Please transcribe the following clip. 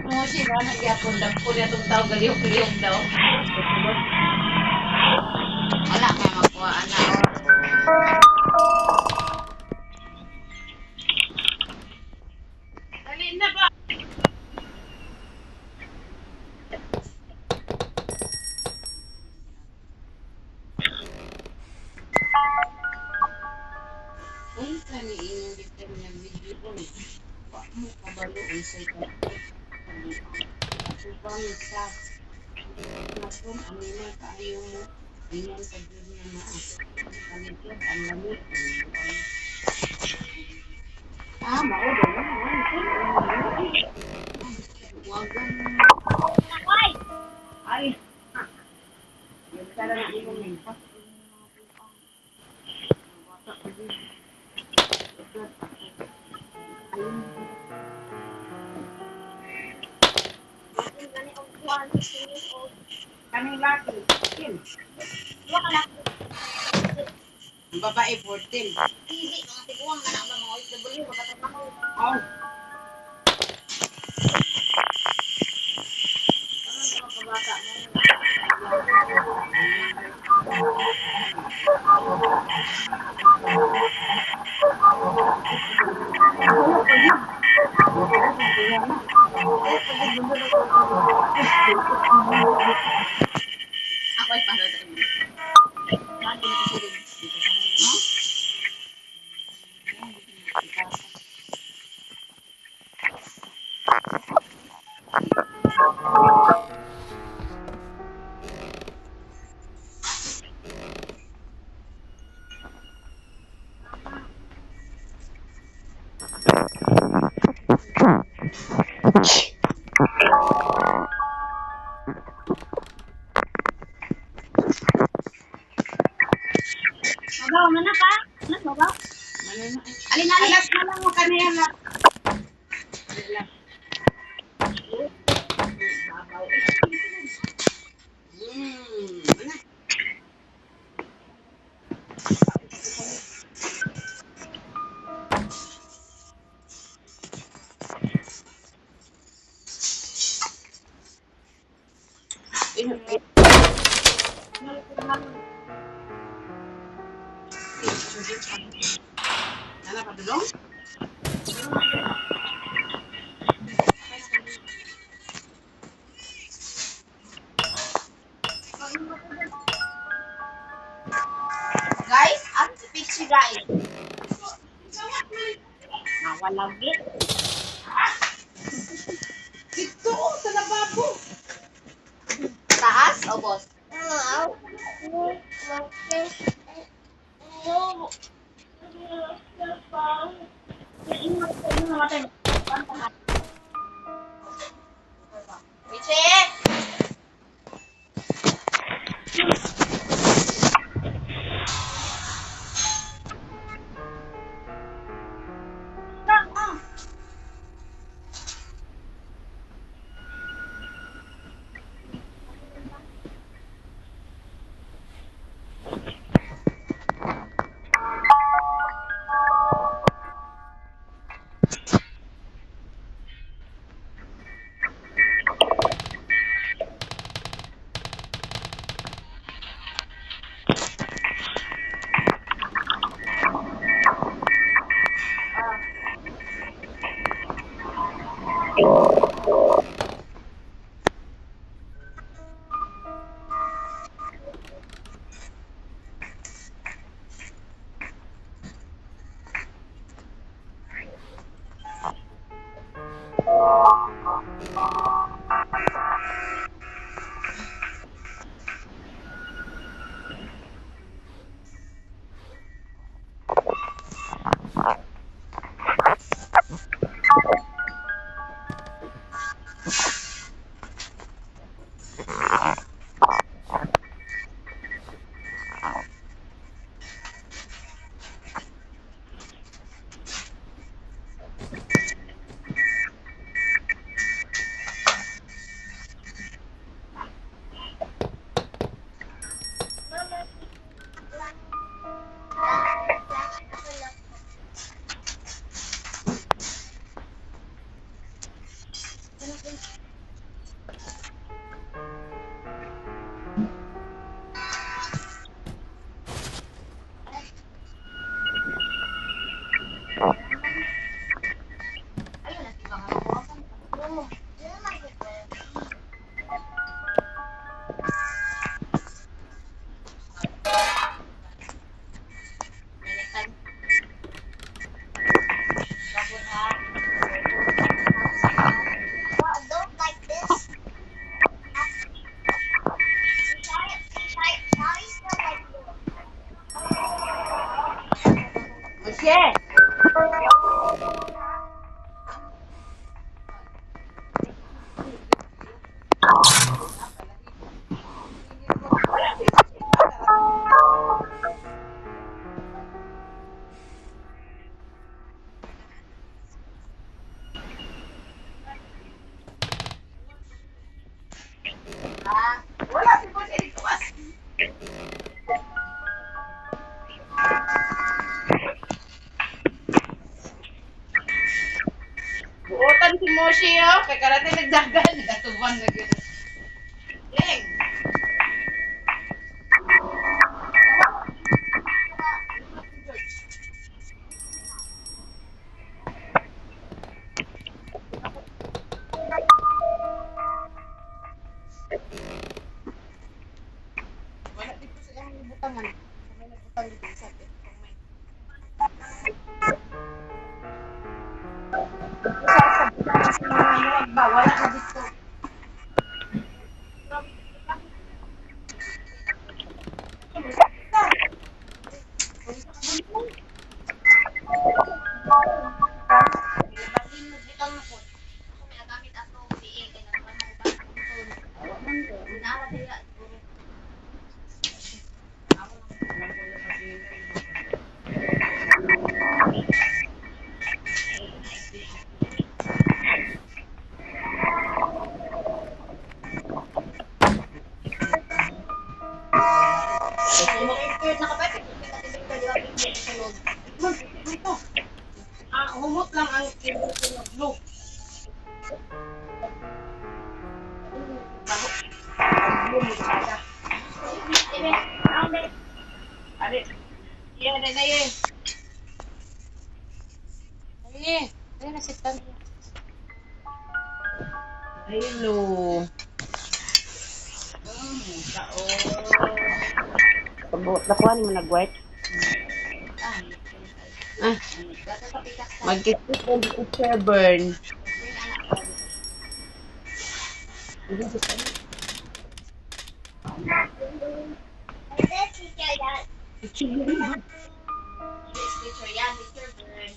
Mo siya nagyapon lang po niya itong tao galiyong-galiyong daw. Wala kaya makuha na dali na ba? Ay, kani inyong dito na video ko. Wak mo kabalo ang sa ito. Ako ba sa Nakon, ang ina kaayo mo. Ingon sa Diyos na maas. Kaligyan, ang lamig. Maudo na. Wagan. Ay! Ay! Yung tara na imo ng pas. Kaming laki. Ang babae 14. Hindi, mga tiguang na naman mga OFW, magkatatrabaho. Oh. Ano mga kabata mo? Ako ay para sa inyo. Bakit kasi rin dito sa no? Mabaw, mana ka? Alas, mabaw? Alin, alin. Alas na lang mo kanina na. Mabaw. Mana? Nana pa dulong? Guys, ang picture guys. Nawalagi. Dito, sa lababo. Taas o boss? Richie! oh. Kay karate nagdagan. Nagatuban na gano'n. Ling! Wala dito silang butangan. May nagbutang dito sa atin. Sa mga luwag ba? Wala na dito. Ilabasin mo butang mo po. Humot lang ang blue. Blue mo sada. Ade. Iya ada daya. Ay, ay nasitan. Hello. Sao. Nakuha ni mo nag-work? Ah, mag-get-get mo dito, Sir Burn. Teacher yan, Mr. Burn.